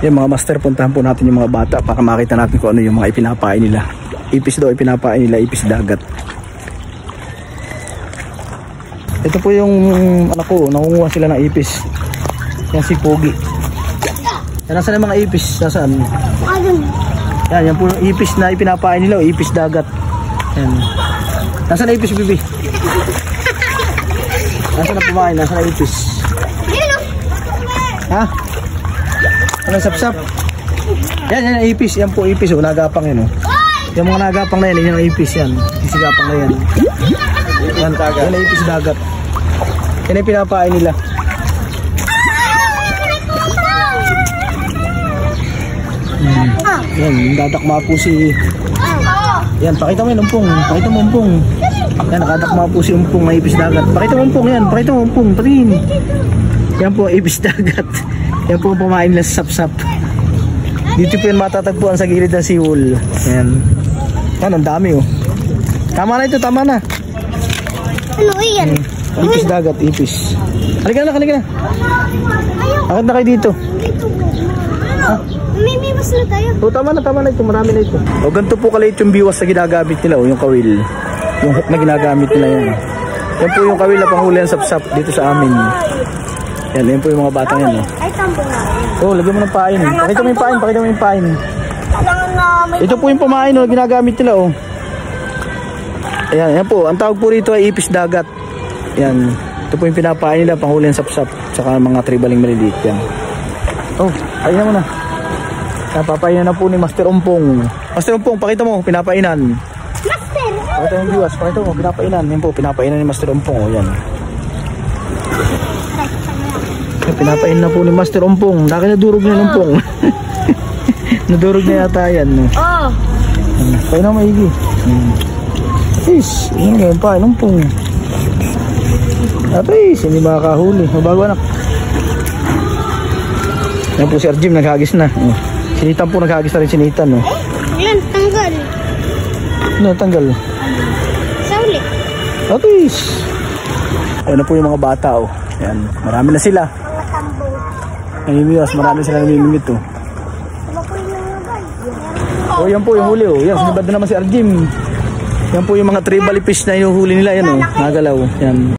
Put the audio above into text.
Yan mga master, puntahan po natin yung mga bata para makita natin kung ano yung mga ipinapain nila. Ipis daw ipinapain nila, ipis dagat. Ito po yung anak ko, nakunguha sila ng ipis. Yan si Pogi. Yan, nasaan yung mga ipis? Nasaan? Yan, yan po yung ipis na ipinapain nila, ipis dagat. Yan. Nasaan na ipis, bibi? Nasaan na pumain? Nasaan na ipis? Ha? Ano sapsap? Yan, yan ang ipis. Yan po ipis, nagapang yan. Yung mga nagapang na yan, yan ang ipis yan. Isigapang na yan. Yan, yan ang ipis dagat. Yan ang pinapain nila. Yan, dadakma po si... Yan, pakita mo yung umpong. Pakita mo umpong. Yan, nakadakma po si umpong na ipis dagat. Pakita mo umpong yan. Pakita mo umpong. Patingin. Yan po ipis dagat. Yan po pumain nila sa sapsap. Dito po yung matatagpuan sa gilid ng seawall. Yan. Yan, ang dami oh. Tama na ito, tama na. Ano yan? Ipis dagat, ipis. Halika na, halika na. Akit na kayo dito. May mas na tayo. O, tama na ito, marami na ito. O, ganito po kalit yung biwas na ginagamit nila, o, yung kawil. Yung hook na ginagamit nila yan. Yan po yung kawil na panghuli ng sapsap dito sa amin. Yan po yung mga batang yan. Ay, tambo na. O, lagyan mo ng pain. Pakita mo yung pain, pakita mo yung pain. Ito po yung pamain, o, ginagamit nila, o. Ayan, yan po. Ang tawag po rito ay ipis dagat. Yan. Ito po yung pinapain nila, panghuli ng sapsap. Tsaka mga tribaling maliliit yan. Oh, ayun mo na. Napapainan na po ni Master Umpong. Master Umpong, pakita mo, pinapainan. Master! Pakita mo viewers, pakita mo, pinapainan. Yan po, pinapainan ni Master Umpong. O, yan. Pinapainan na po ni Master Umpong. Laki na durog na yung Umpong. Nadurog na yata yan. Oh. Pain na maigi. Atis, yun ngayon pa, Umpong. Atis, hindi makakahuli. Mabago anak. Yan po si Arjim, naghagis na. Sinitan po, naghagis na rin sinitan. Yan, tanggal. Ano, tanggal? Sauli. Atis. Ayun na po yung mga bata. Oh. Yan, marami na sila. Mga tambo. Namimiwas, marami sila namimimit. Oh. Oh, yan po yung huli. Oh. Yan, sinibad na naman si Arjim. Yan po yung mga tribal fish na yung huli nila. Yan, oh. Nagalaw. Yan.